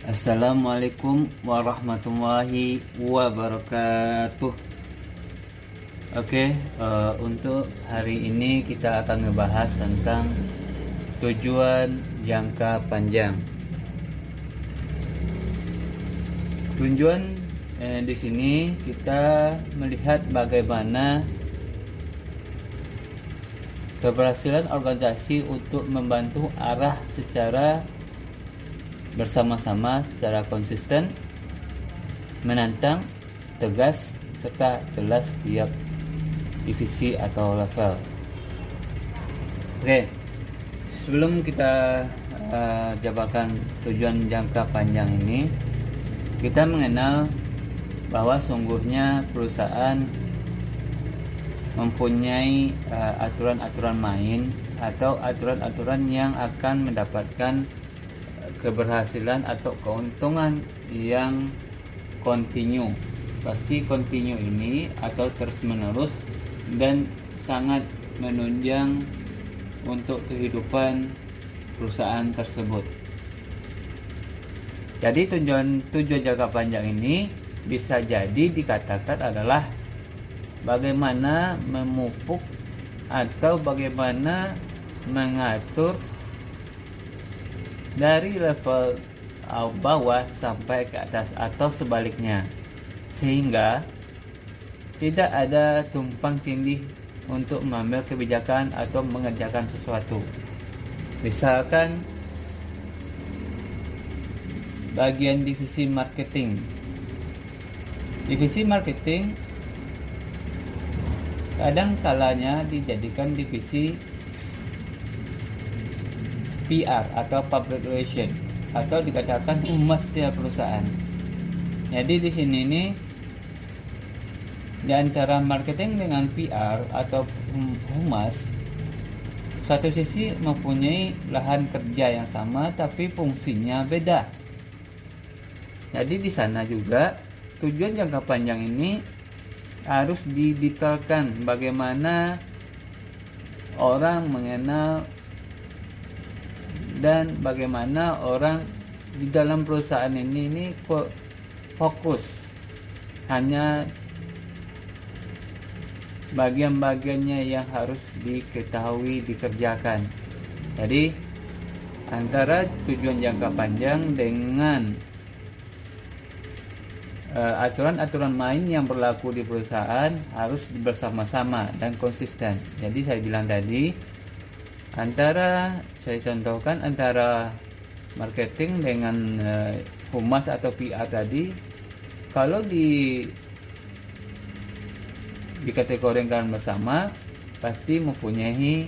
Assalamualaikum warahmatullahi wabarakatuh. Untuk hari ini kita akan ngebahas tentang tujuan jangka panjang. Tujuan di sini kita melihat bagaimana keberhasilan organisasi untuk membantu arah secara bersama-sama secara konsisten, menantang, tegas, serta jelas tiap divisi atau level. Sebelum kita jabarkan tujuan jangka panjang ini, kita mengenal bahwa sungguhnya perusahaan mempunyai aturan-aturan main atau aturan-aturan yang akan mendapatkan keberhasilan atau keuntungan yang kontinu. Pasti kontinu ini atau terus menerus dan sangat menunjang untuk kehidupan perusahaan tersebut. Jadi tujuan jangka panjang ini bisa jadi dikatakan adalah bagaimana memupuk atau bagaimana mengatur dari level bawah sampai ke atas atau sebaliknya, sehingga tidak ada tumpang tindih untuk mengambil kebijakan atau mengerjakan sesuatu. Misalkan bagian divisi marketing kadang kalanya dijadikan divisi PR atau public relation atau dikatakan humasnya perusahaan. Jadi di sini nih di antara marketing dengan PR atau humas, satu sisi mempunyai lahan kerja yang sama tapi fungsinya beda. Jadi di sana juga tujuan jangka panjang ini harus didetailkan bagaimana orang mengenal dan bagaimana orang di dalam perusahaan ini fokus hanya bagian-bagiannya yang harus diketahui dikerjakan. Jadi antara tujuan jangka panjang dengan aturan-aturan main yang berlaku di perusahaan harus bersama-sama dan konsisten. Jadi saya bilang tadi, saya contohkan antara marketing dengan humas atau PR tadi, kalau dikategorikan bersama pasti mempunyai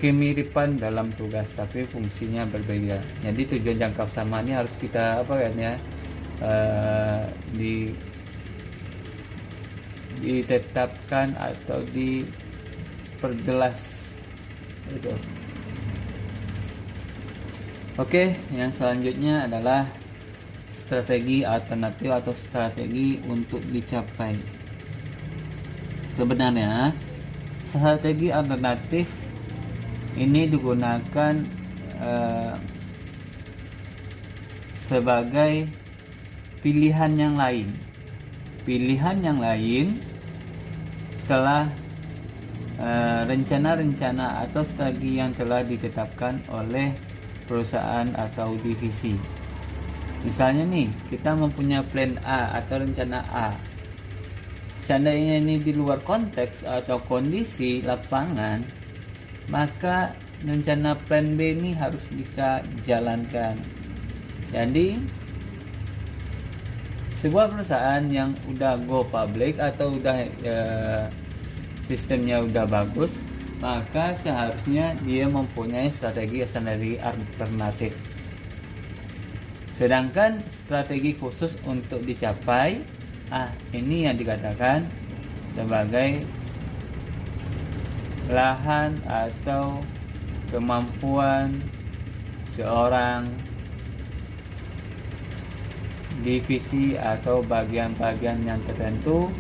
kemiripan dalam tugas tapi fungsinya berbeda. Jadi tujuan jangka sama ini harus kita ditetapkan atau diperjelas itu. Yang selanjutnya adalah strategi alternatif atau strategi untuk dicapai. Sebenarnya strategi alternatif ini digunakan sebagai pilihan yang lain setelah rencana-rencana atau strategi yang telah ditetapkan oleh perusahaan atau divisi. Misalnya nih, kita mempunyai plan A atau rencana A. Seandainya ini di luar konteks atau kondisi lapangan, maka rencana plan B ini harus kita jalankan. Jadi sebuah perusahaan yang udah go public atau udah sistemnya udah bagus, maka seharusnya dia mempunyai strategi alternatif. Sedangkan strategi khusus untuk dicapai, ini yang dikatakan sebagai lahan atau kemampuan seorang divisi atau bagian-bagian yang tertentu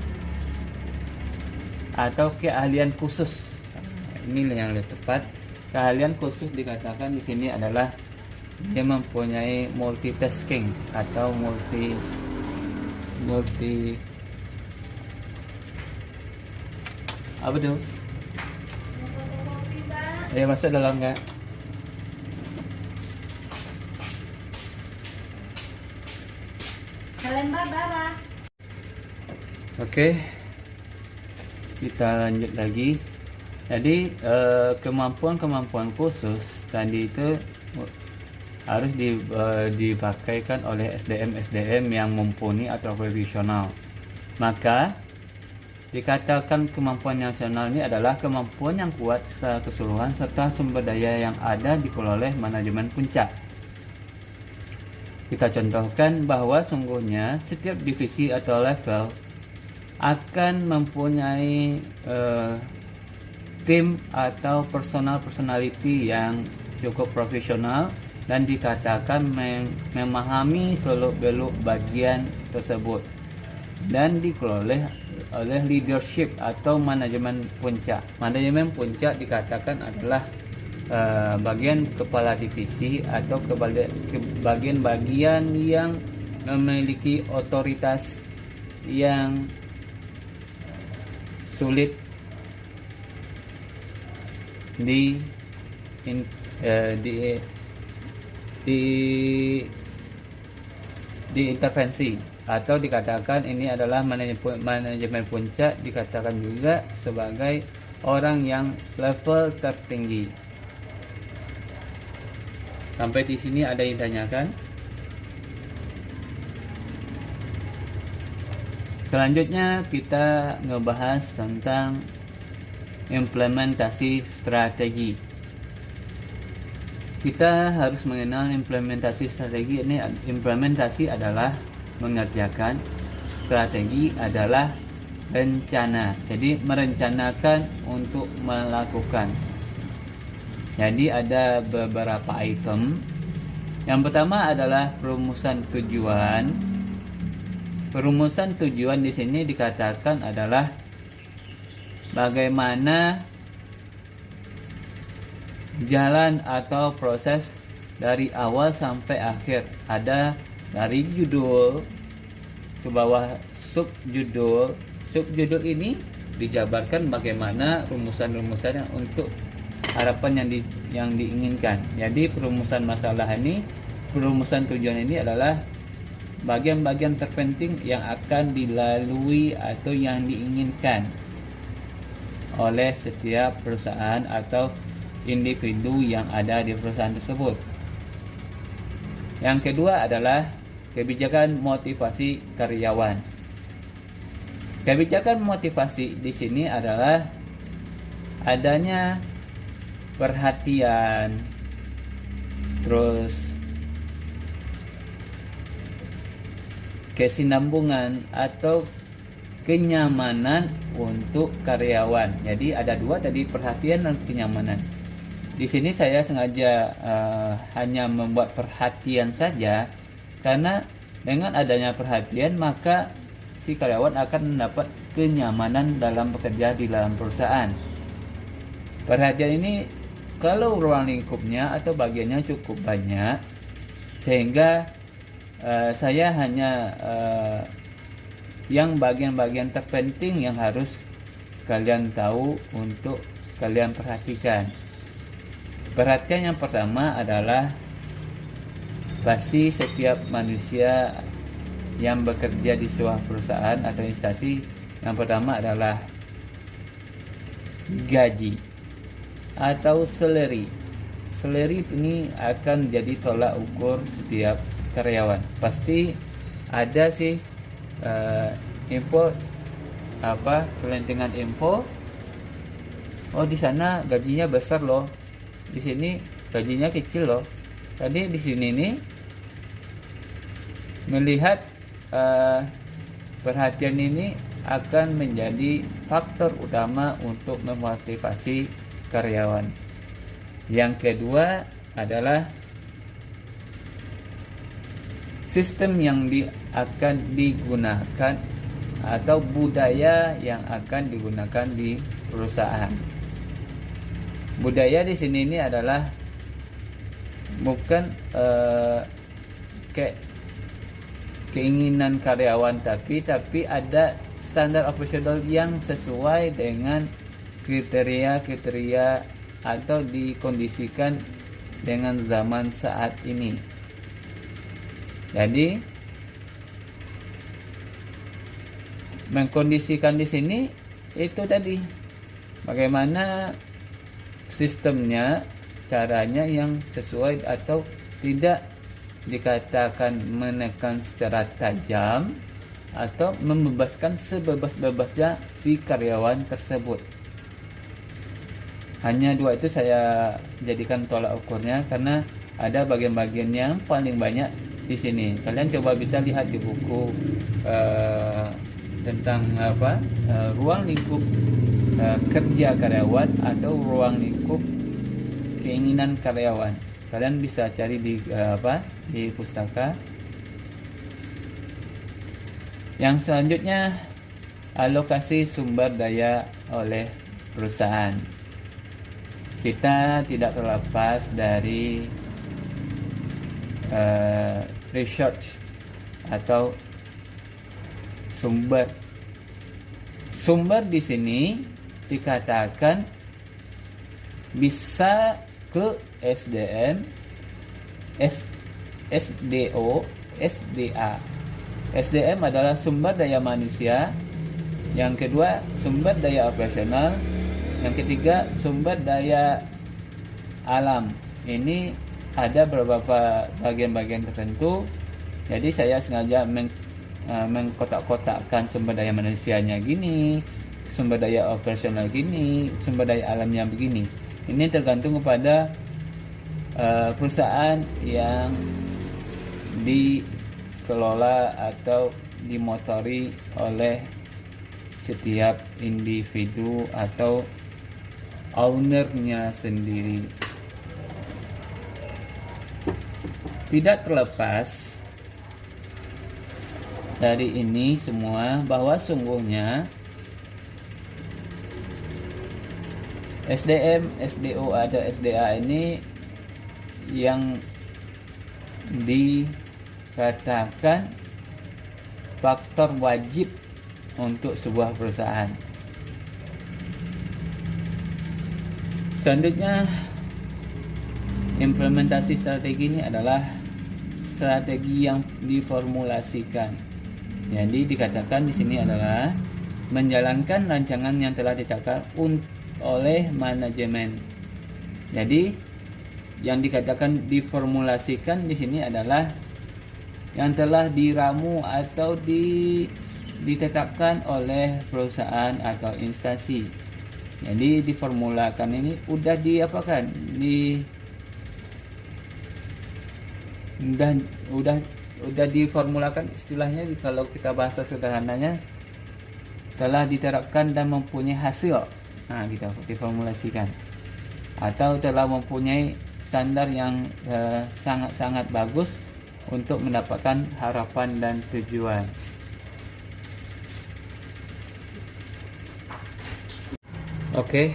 atau keahlian khusus. Ini yang lebih tepat keahlian khusus dikatakan di sini adalah dia mempunyai multitasking atau multi apa tuh? Ya masuk dalam nggak? Oke, kita lanjut lagi. Jadi kemampuan khusus tadi itu harus dipakaikan oleh SDM yang mumpuni atau profesional. Maka dikatakan kemampuan nasional ini adalah kemampuan yang kuat secara keseluruhan serta sumber daya yang ada dikelola oleh manajemen puncak. Kita contohkan bahwa sungguhnya setiap divisi atau level akan mempunyai tim atau personality yang cukup profesional dan dikatakan memahami seluk-beluk bagian tersebut dan dikelola oleh leadership atau manajemen puncak. Manajemen puncak dikatakan adalah bagian kepala divisi atau bagian-bagian yang memiliki otoritas yang sulit diintervensi, atau dikatakan ini adalah manajemen puncak dikatakan juga sebagai orang yang level tertinggi. Sampai di sini ada yang tanyakan? Selanjutnya kita ngebahas tentang implementasi strategi. Kita harus mengenal implementasi strategi. Ini implementasi adalah mengerjakan, strategi adalah rencana. Jadi merencanakan untuk melakukan. Jadi ada beberapa item. Yang pertama adalah perumusan tujuan. Perumusan tujuan di sini dikatakan adalah bagaimana jalan atau proses dari awal sampai akhir. Ada dari judul ke bawah subjudul. Subjudul ini dijabarkan bagaimana rumusan-rumusannya untuk harapan yang diinginkan. Jadi perumusan masalah ini, perumusan tujuan ini adalah bagian-bagian terpenting yang akan dilalui atau yang diinginkan oleh setiap perusahaan atau individu yang ada di perusahaan tersebut. Yang kedua adalah kebijakan motivasi karyawan. Kebijakan motivasi di sini adalah adanya perhatian, terus kesinambungan atau kenyamanan untuk karyawan. Jadi ada dua tadi, perhatian dan kenyamanan. Di sini saya sengaja hanya membuat perhatian saja, karena dengan adanya perhatian maka si karyawan akan mendapat kenyamanan dalam bekerja di dalam perusahaan. Perhatian ini kalau ruang lingkupnya atau bagiannya cukup banyak, sehingga saya hanya yang bagian-bagian terpenting yang harus kalian tahu untuk kalian perhatikan. Perhatian yang pertama adalah pasti setiap manusia yang bekerja di sebuah perusahaan atau instansi, yang pertama adalah gaji atau salary. Salary ini akan jadi tolak ukur setiap karyawan. Pasti ada sih info apa selentingan info. Oh, di sana gajinya besar loh, di sini gajinya kecil loh. Tadi di sini nih melihat perhatian ini akan menjadi faktor utama untuk memotivasi karyawan. Yang kedua adalah sistem yang akan digunakan atau budaya yang akan digunakan di perusahaan. Budaya di sini ini adalah bukan keinginan karyawan, tapi ada standar operasional yang sesuai dengan kriteria atau dikondisikan dengan zaman saat ini. Jadi mengkondisikan di sini itu tadi bagaimana sistemnya, caranya yang sesuai atau tidak dikatakan menekan secara tajam atau membebaskan sebebas-bebasnya si karyawan tersebut. Hanya dua itu saya jadikan tolak ukurnya karena ada bagian-bagian yang paling banyak di sini. Kalian coba bisa lihat di buku tentang ruang lingkup kerja karyawan atau ruang lingkup keinginan karyawan. Kalian bisa cari di pustaka. Yang selanjutnya, alokasi sumber daya oleh perusahaan. Kita tidak terlepas dari research atau sumber di sini dikatakan bisa ke SDM, SDO, SDA. SDM adalah sumber daya manusia, yang kedua sumber daya operasional, yang ketiga sumber daya alam. Ini ada beberapa bagian-bagian tertentu, jadi saya sengaja mengkotak-kotakkan sumber daya manusianya gini, sumber daya operasional gini, sumber daya alamnya begini. Ini tergantung kepada perusahaan yang dikelola atau dimotori oleh setiap individu atau ownernya sendiri. Tidak terlepas dari ini semua bahwa sungguhnya SDM, SDO, ada SDA ini yang dikatakan faktor wajib untuk sebuah perusahaan. Selanjutnya, implementasi strategi ini adalah strategi yang diformulasikan. Jadi dikatakan di sini adalah menjalankan rancangan yang telah ditetapkan oleh manajemen. Jadi yang dikatakan diformulasikan di sini adalah yang telah diramu atau ditetapkan oleh perusahaan atau instansi. Jadi diformulakan ini udah diapakan? Udah diformulakan, istilahnya kalau kita bahasa sederhananya telah diterapkan dan mempunyai hasil. Nah, kita diformulasikan atau telah mempunyai standar yang sangat-sangat bagus untuk mendapatkan harapan dan tujuan. Oke,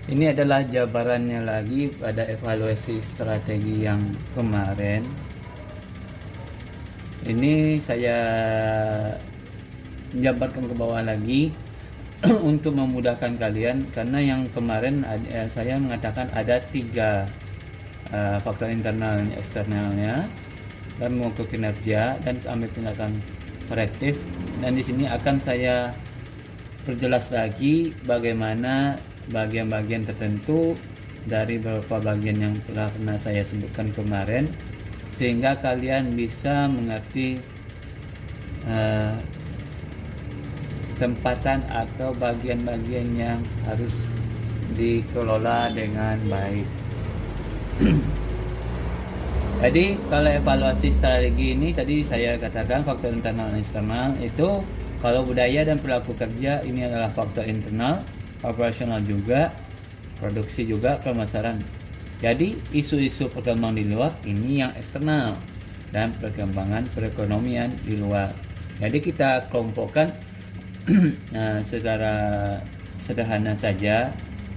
ini adalah jabarannya lagi pada evaluasi strategi yang kemarin. Ini saya jabarkan ke bawah lagi untuk memudahkan kalian, karena yang kemarin saya mengatakan ada 3 faktor internal eksternalnya dan mengukur kinerja dan ambil tindakan korektif, dan di sini akan saya perjelas lagi bagaimana bagian-bagian tertentu dari beberapa bagian yang telah pernah saya sebutkan kemarin, sehingga kalian bisa mengerti tempatan atau bagian-bagian yang harus dikelola dengan baik. Jadi kalau evaluasi strategi ini tadi saya katakan faktor internal dan eksternal itu, kalau budaya dan perilaku kerja ini adalah faktor internal, operasional juga, produksi juga, pemasaran. Jadi isu-isu perkembangan di luar ini yang eksternal, dan perkembangan perekonomian di luar. Jadi kita kelompokkan secara sederhana saja,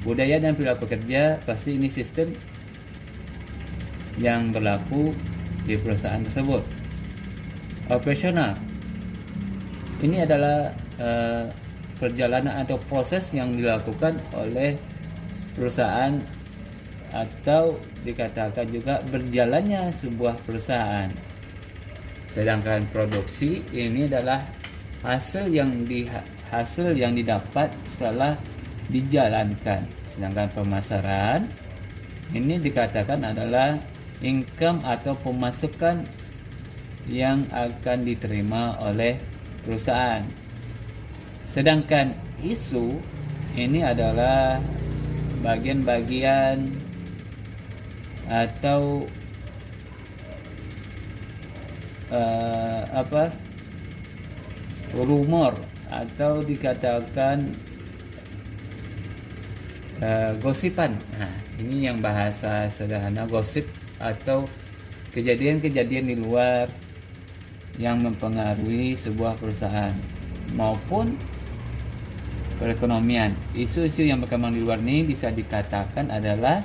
Budaya dan perilaku kerja, pasti ini sistem yang berlaku di perusahaan tersebut. Operasional, ini adalah perjalanan atau proses yang dilakukan oleh perusahaan, atau dikatakan juga berjalannya sebuah perusahaan. Sedangkan produksi ini adalah hasil yang didapat setelah dijalankan. Sedangkan pemasaran ini dikatakan adalah income atau pemasukan yang akan diterima oleh perusahaan. Sedangkan isu ini adalah bagian-bagian atau rumor, atau dikatakan gosipan. Nah, ini yang bahasa sederhana, gosip atau kejadian-kejadian di luar yang mempengaruhi sebuah perusahaan maupun perekonomian. Isu-isu yang berkembang di luar ini bisa dikatakan adalah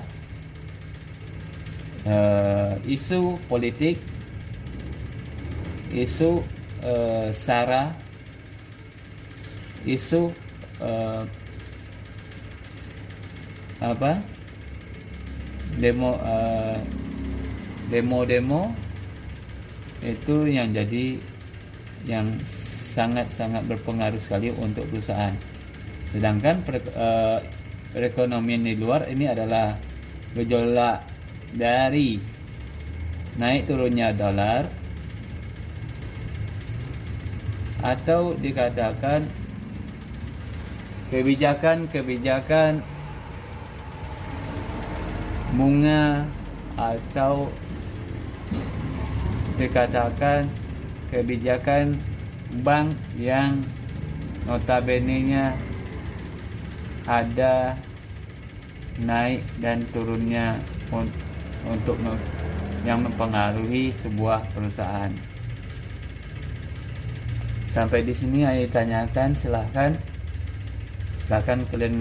isu politik, isu SARA, isu demo itu yang jadi yang sangat-sangat berpengaruh sekali untuk perusahaan. Sedangkan perekonomian di luar ini adalah gejolak dari naik turunnya dolar, atau dikatakan kebijakan bunga, atau dikatakan kebijakan bank yang notabene-nya ada naik dan turunnya untuk yang mempengaruhi sebuah perusahaan. Sampai di sini saya tanyakan, silahkan kalian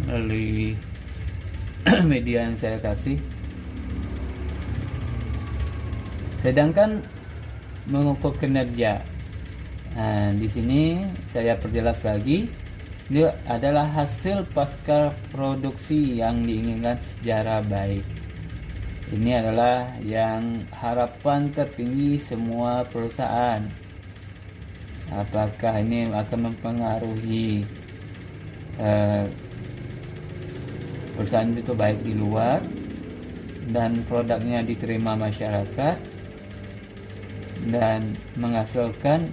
melalui media yang saya kasih. Sedangkan mengukur kinerja, nah, di sini saya perjelas lagi, dia adalah hasil pasca produksi yang diinginkan secara baik. Ini adalah yang harapan tertinggi semua perusahaan. Apakah ini akan mempengaruhi perusahaan itu baik di luar dan produknya diterima masyarakat dan menghasilkan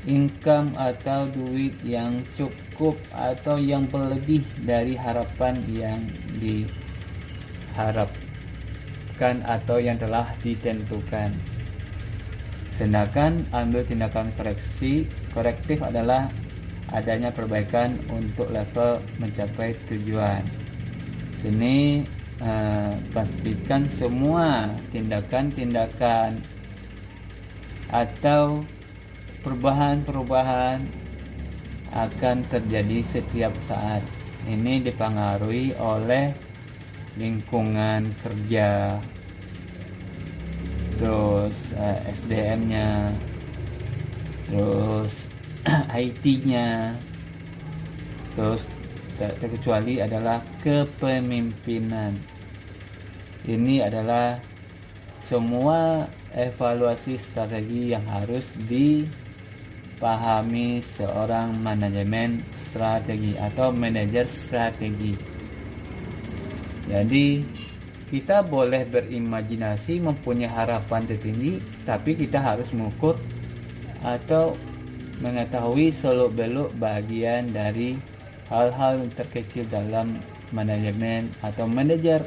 income atau duit yang cukup atau yang berlebih dari harapan yang diharapkan atau yang telah ditentukan. Sedangkan ambil tindakan korektif adalah adanya perbaikan untuk level mencapai tujuan. Sini pastikan semua tindakan-tindakan atau perubahan-perubahan akan terjadi setiap saat. Ini dipengaruhi oleh lingkungan kerja, terus SDM-nya, terus IT-nya, terus terkecuali adalah kepemimpinan. Ini adalah semua evaluasi strategi yang harus dipahami seorang manajemen strategi atau manajer strategi. Jadi kita boleh berimajinasi, mempunyai harapan tertinggi, tapi kita harus mengukur atau mengetahui seluk-beluk bagian dari hal-hal yang terkecil dalam manajemen atau manajer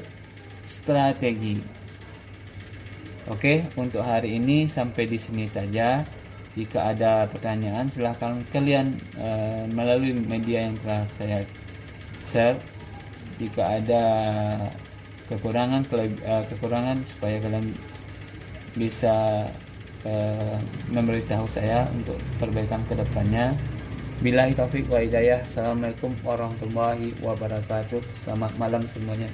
strategi. Oke, untuk hari ini sampai di sini saja. Jika ada pertanyaan, silahkan kalian melalui media yang telah saya share. Jika ada kekurangan supaya kalian bisa memberitahu saya untuk perbaikan kedepannya. Billahi taufik wa hidayah. Assalamualaikum warahmatullahi wabarakatuh. Selamat malam semuanya.